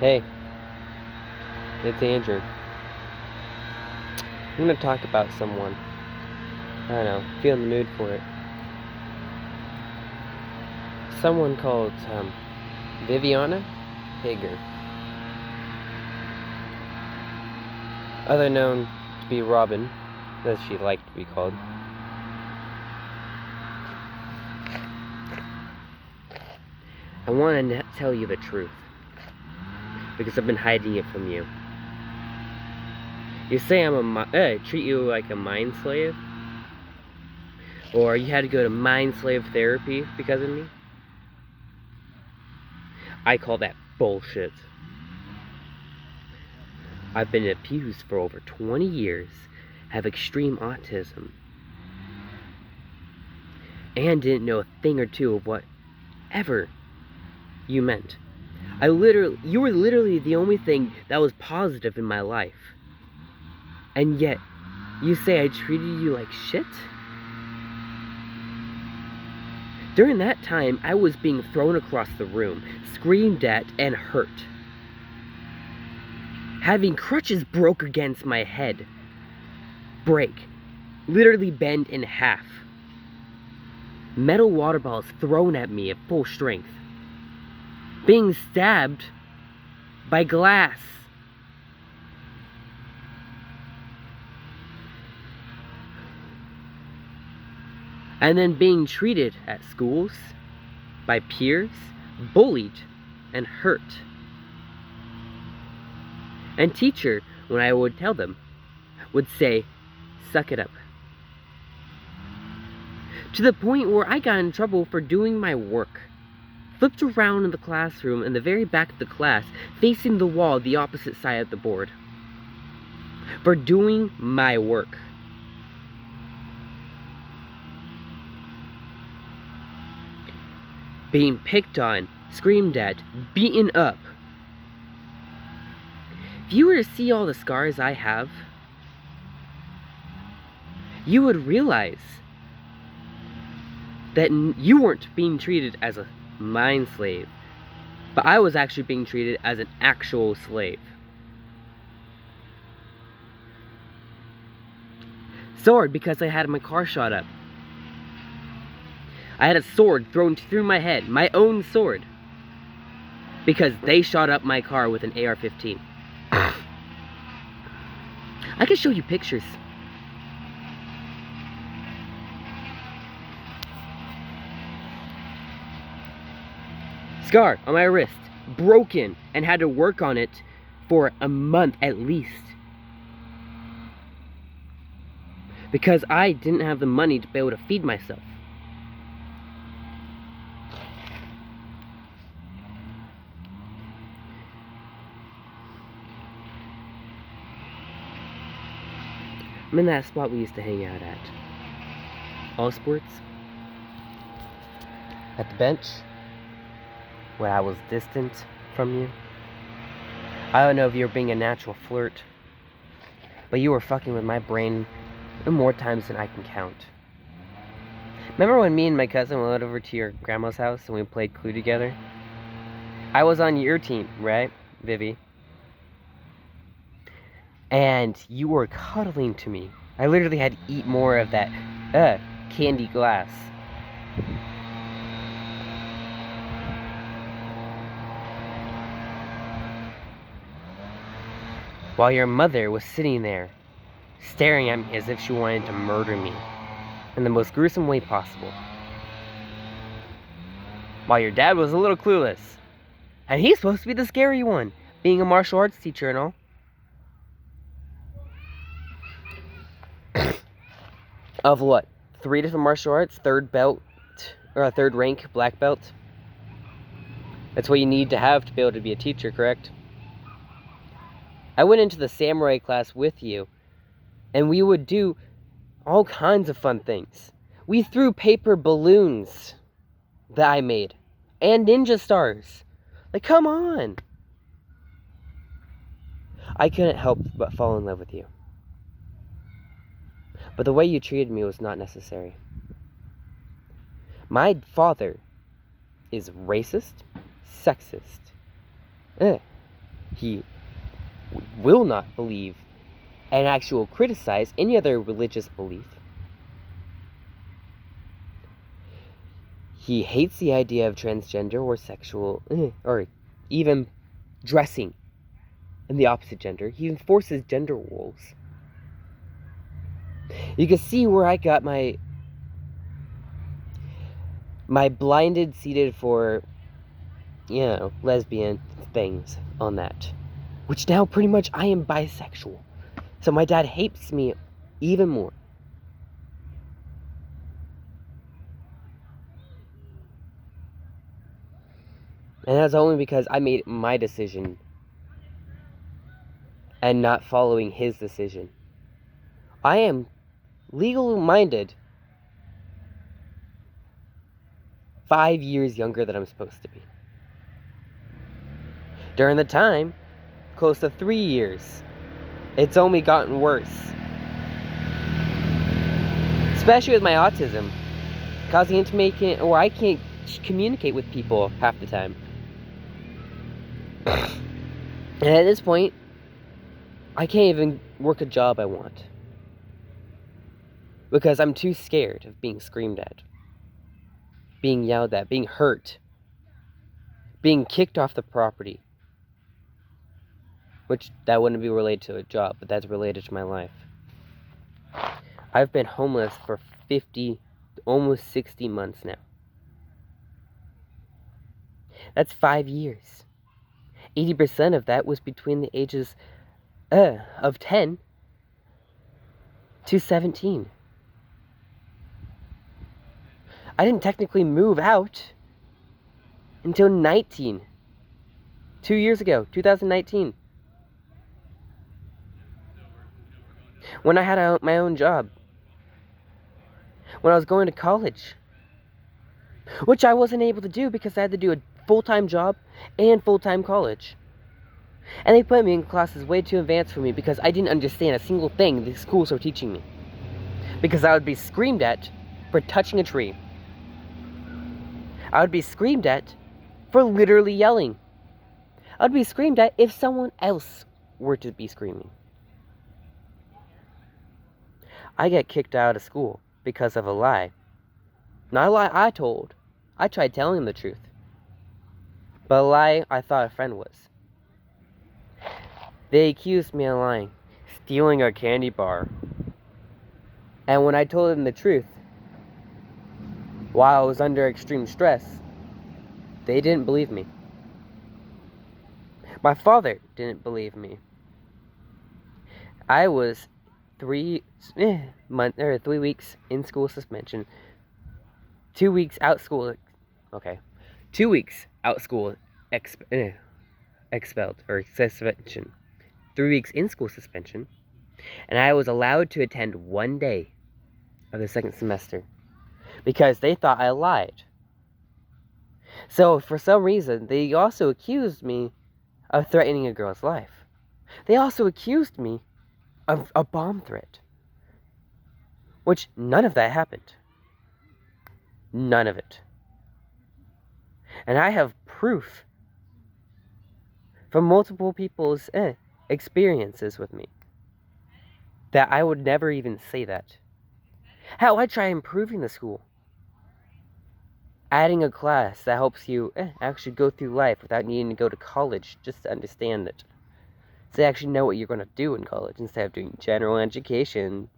Hey, it's Andrew. I'm gonna talk about someone. I don't know, feeling the mood for it. Someone called, Viviana Hager. Other known to be Robin, as she liked to be called. I want to tell you the truth, because I've been hiding it from you. You say treat you like a mind slave? Or you had to go to mind slave therapy because of me? I call that bullshit. I've been abused for over 20 years, have extreme autism, and didn't know a thing or two of whatever you meant. You were literally the only thing that was positive in my life. And yet, you say I treated you like shit? During that time, I was being thrown across the room, screamed at, and hurt. Having crutches broke against my head. Break. Literally bend in half. Metal water balls thrown at me at full strength. Being stabbed by glass. And then being treated at schools, by peers, bullied, and hurt. And teacher, when I would tell them, would say, suck it up. To the point where I got in trouble for doing my work. Flipped around in the classroom in the very back of the class, facing the wall the opposite side of the board. For doing my work. Being picked on, screamed at, beaten up. If you were to see all the scars I have, you would realize that you weren't being treated as a mind slave, but I was actually being treated as an actual slave. Sword because I had my car shot up. I had a sword thrown through my head, my own sword, because they shot up my car with an AR-15. I can show you pictures. Scar on my wrist, broken, and had to work on it for a month at least. Because I didn't have the money to be able to feed myself. I'm in that spot we used to hang out at. All sports. At the bench. Where I was distant from you. I don't know if you were being a natural flirt. But you were fucking with my brain more times than I can count. Remember when me and my cousin went over to your grandma's house and we played Clue together? I was on your team, right, Vivi? And you were cuddling to me. I literally had to eat more of that candy glass. While your mother was sitting there, staring at me as if she wanted to murder me in the most gruesome way possible. While your dad was a little clueless. And he's supposed to be the scary one, being a martial arts teacher and all. Of what? 3 different martial arts, third belt, or a third rank black belt? That's what you need to have to be able to be a teacher, correct? I went into the samurai class with you, and we would do all kinds of fun things. We threw paper balloons that I made, and ninja stars. Like, come on! I couldn't help but fall in love with you. But the way you treated me was not necessary. My father is racist, sexist, He will not believe and actually criticize any other religious belief. He hates the idea of transgender or sexual, or even dressing in the opposite gender. He enforces gender roles. You can see where I got my blinded seated for, lesbian things on that. Which now pretty much I am bisexual. So my dad hates me even more. And that's only because I made my decision and not following his decision. I am legal-minded 5 years younger than I'm supposed to be. During the time, close to 3 years. It's only gotten worse. Especially with my autism. Causing it to make it, or I can't communicate with people half the time. And at this point, I can't even work a job I want. Because I'm too scared of being screamed at. Being yelled at, being hurt. Being kicked off the property. Which, that wouldn't be related to a job, but that's related to my life. I've been homeless for 50, almost 60 months now. That's 5 years. 80% of that was between the ages of 10 to 17. I didn't technically move out until 19. 2 years ago, 2019. When I had my own job. When I was going to college. Which I wasn't able to do because I had to do a full-time job and full-time college. And they put me in classes way too advanced for me because I didn't understand a single thing the schools were teaching me. Because I would be screamed at for touching a tree. I would be screamed at for literally yelling. I would be screamed at if someone else were to be screaming. I get kicked out of school because of a lie. Not a lie I told. I tried telling them the truth. But a lie I thought a friend was. They accused me of lying, stealing a candy bar. And when I told them the truth, while I was under extreme stress, they didn't believe me. My father didn't believe me. I was 3 weeks in school suspension. 2 weeks out school. Okay. 2 weeks out school expelled or suspension. 3 weeks in school suspension. And I was allowed to attend 1 day of the second semester because they thought I lied. So for some reason, they also accused me of threatening a girl's life. They also accused me of a bomb threat. Which none of that happened. None of it. And I have proof from multiple people's experiences with me that I would never even say that. How I try improving the school. Adding a class that helps you actually go through life without needing to go to college just to understand it. So you actually know what you're going to do in college instead of doing general education.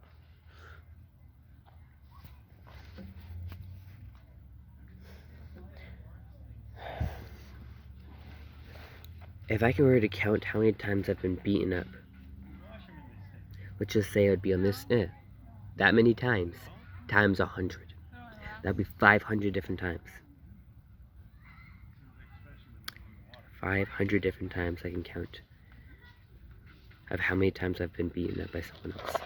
If I were to count how many times I've been beaten up, let's just say it would be on this, that many times, times 100. That would be 500 different times. 500 different times I can count of how many times I've been beaten up by someone else.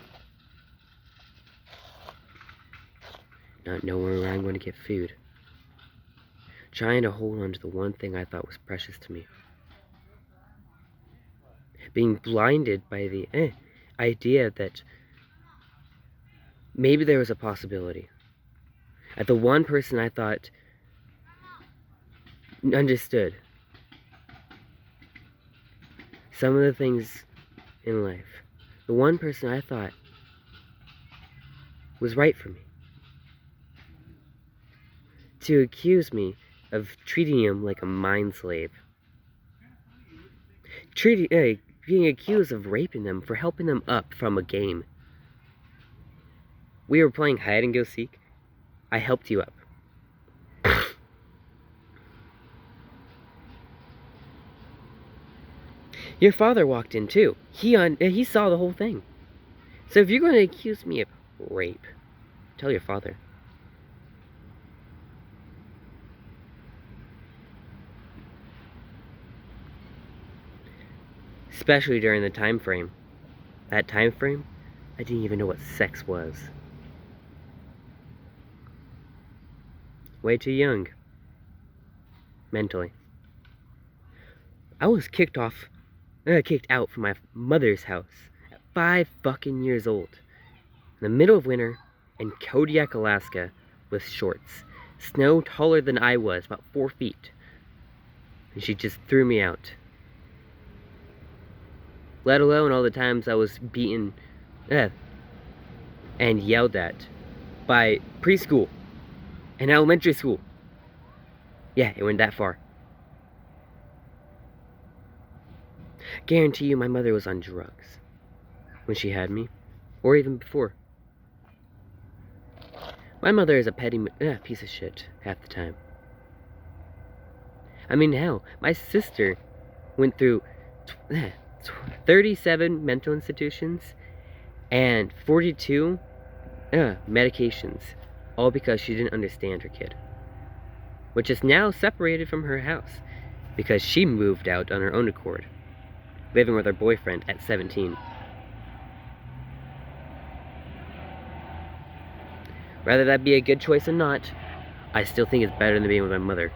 Not knowing where I'm going to get food. Trying to hold on to the one thing I thought was precious to me. Being blinded by the idea that maybe there was a possibility. At the one person I thought understood. some of the things in life. The one person I thought was right for me, to accuse me of treating him like a mind slave. Being accused of raping them for helping them up from a game. We were playing hide and go seek. I helped you up. Your father walked in too. He saw the whole thing. So if you're going to accuse me of rape, tell your father. Especially during the time frame. That time frame, I didn't even know what sex was. Way too young. Mentally. I was kicked out from my mother's house at 5 fucking years old. In the middle of winter in Kodiak, Alaska, with shorts. Snow taller than I was, about 4 feet. And she just threw me out. Let alone all the times I was beaten and yelled at by preschool and elementary school. Yeah, it went that far. Guarantee you my mother was on drugs when she had me, or even before. My mother is a petty piece of shit half the time. I mean, hell, my sister went through 37 mental institutions and 42 medications, all because she didn't understand her kid, which is now separated from her house because she moved out on her own accord, living with her boyfriend at 17. Whether that be a good choice or not, I still think it's better than being with my mother,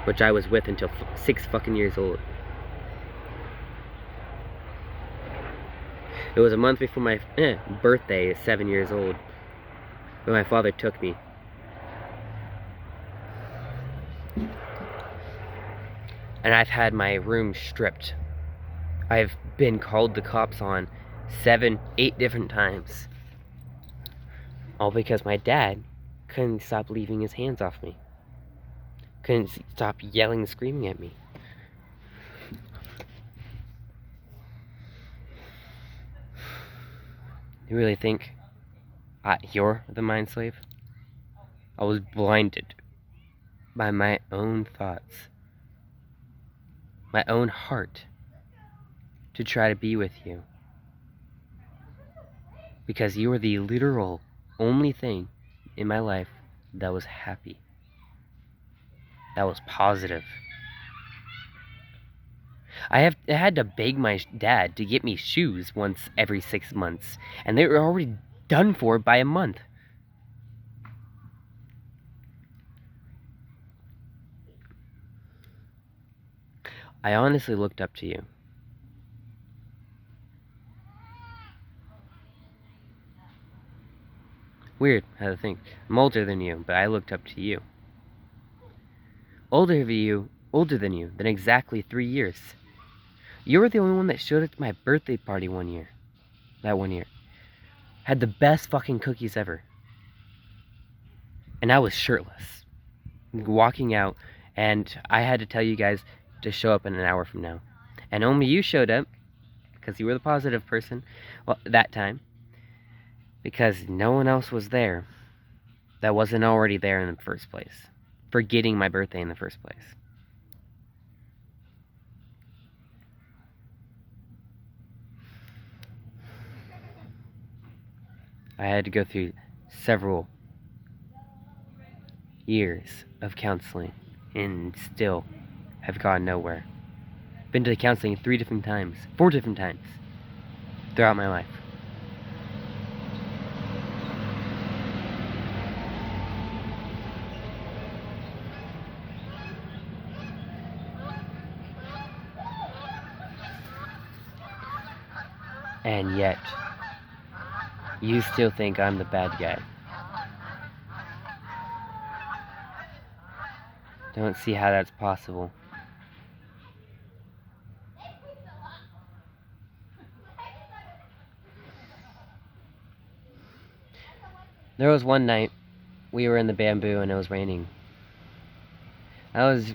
which I was with until 6 fucking years old. It was a month before my birthday, 7 years old, when my father took me. And I've had my room stripped. I've been called the cops on 7, 8 different times. All because my dad couldn't stop leaving his hands off me. Couldn't stop yelling and screaming at me. You really think you're the mind slave? I was blinded by my own thoughts, my own heart, to try to be with you. Because you were the literal only thing in my life that was happy, that was positive. I had to beg my dad to get me shoes once every 6 months, and they were already done for by a month. I honestly looked up to you. Weird how to think. I'm older than you, but I looked up to you. Older than you, than exactly 3 years. You were the only one that showed up to my birthday party that one year. Had the best fucking cookies ever. And I was shirtless. Walking out, and I had to tell you guys to show up in an hour from now. And only you showed up, because you were the positive person, that time. Because no one else was there that wasn't already there in the first place. Forgetting my birthday in the first place. I had to go through several years of counseling and still have gone nowhere. Been to counseling 4 different times throughout my life. And yet, you still think I'm the bad guy. Don't see how that's possible. There was one night we were in the bamboo and it was raining. I was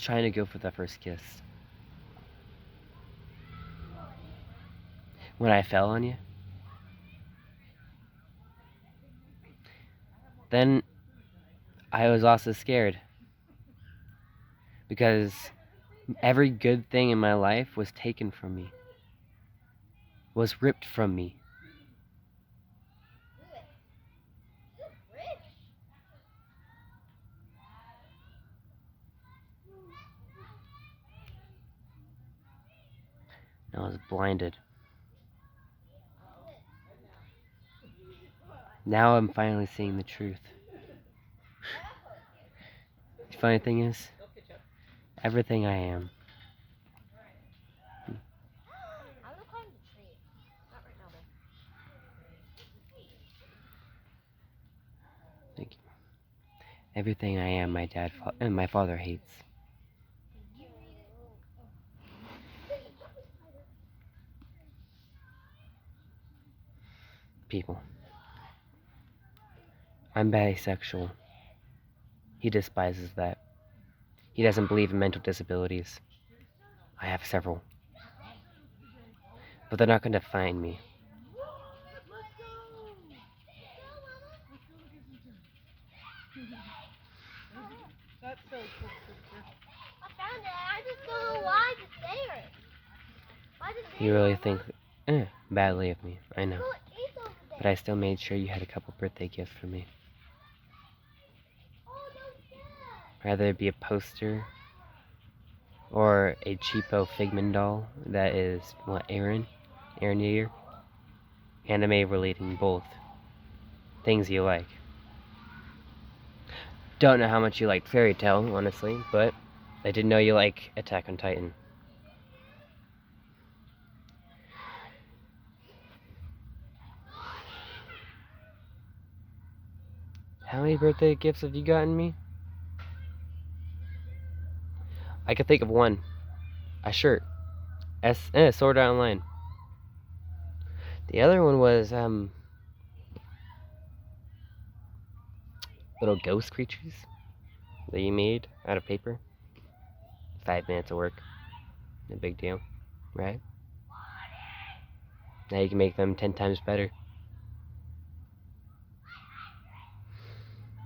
trying to go for the first kiss. When I fell on you. Then I was also scared. Because every good thing in my life was taken from me. Was ripped from me. I was blinded. Now I'm finally seeing the truth. The funny thing is, everything I am. Thank you. Everything I am, my dad and my father hates. People. I'm bisexual. He despises that. He doesn't believe in mental disabilities. I have several. But they're not going to find me. That's so cool. I found it. I just don't know why it's there. You really think badly of me, I know. But I still made sure you had a couple birthday gifts for me. Rather it be a poster or a cheapo Figment doll that is, what, Aaron Yeager? Anime relating both. Things you like. Don't know how much you like Fairy Tail, honestly, but I did know you like Attack on Titan. How many birthday gifts have you gotten me? I could think of one. A shirt. Sword Art Online. The other one was, little ghost creatures that you made out of paper. 5 minutes of work. No big deal, right? Now you can make them 10 times better.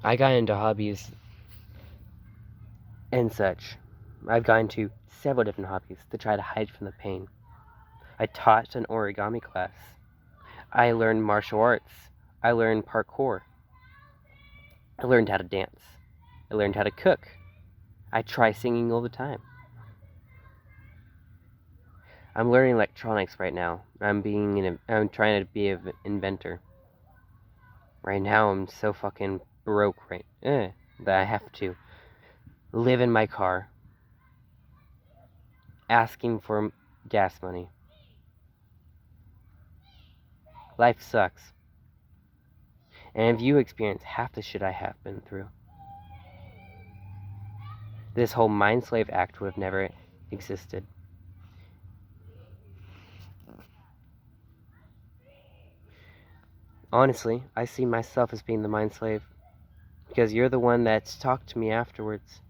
I got into hobbies and such. I've gone to several different hobbies to try to hide from the pain. I taught an origami class. I learned martial arts. I learned parkour. I learned how to dance. I learned how to cook. I try singing all the time. I'm learning electronics right now. I'm trying to be an inventor. Right now I'm so fucking broke that I have to live in my car asking for gas money. Life sucks. And if you experience half the shit I have been through, this whole Mind Slave Act would have never existed. Honestly, I see myself as being the mind slave because you're the one that's talked to me afterwards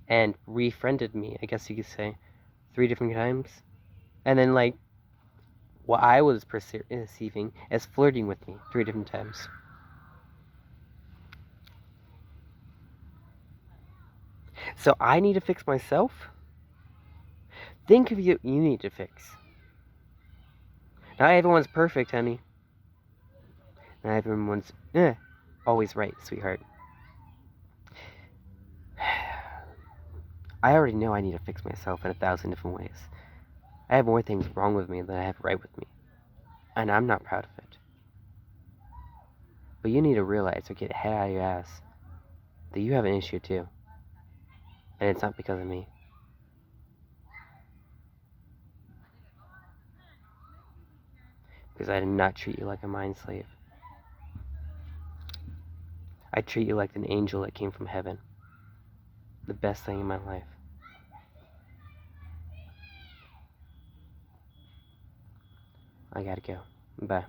and refriended me, I guess you could say, 3 different times. And then, what I was perceiving as flirting with me 3 different times. So I need to fix myself? Think of you need to fix. Not everyone's perfect, honey. Not everyone's always right, sweetheart. I already know I need to fix myself in 1,000 different ways. I have more things wrong with me than I have right with me. And I'm not proud of it. But you need to realize or get the head out of your ass that you have an issue too. And it's not because of me. Because I did not treat you like a mind slave. I treat you like an angel that came from heaven. The best thing in my life. I gotta go. Bye.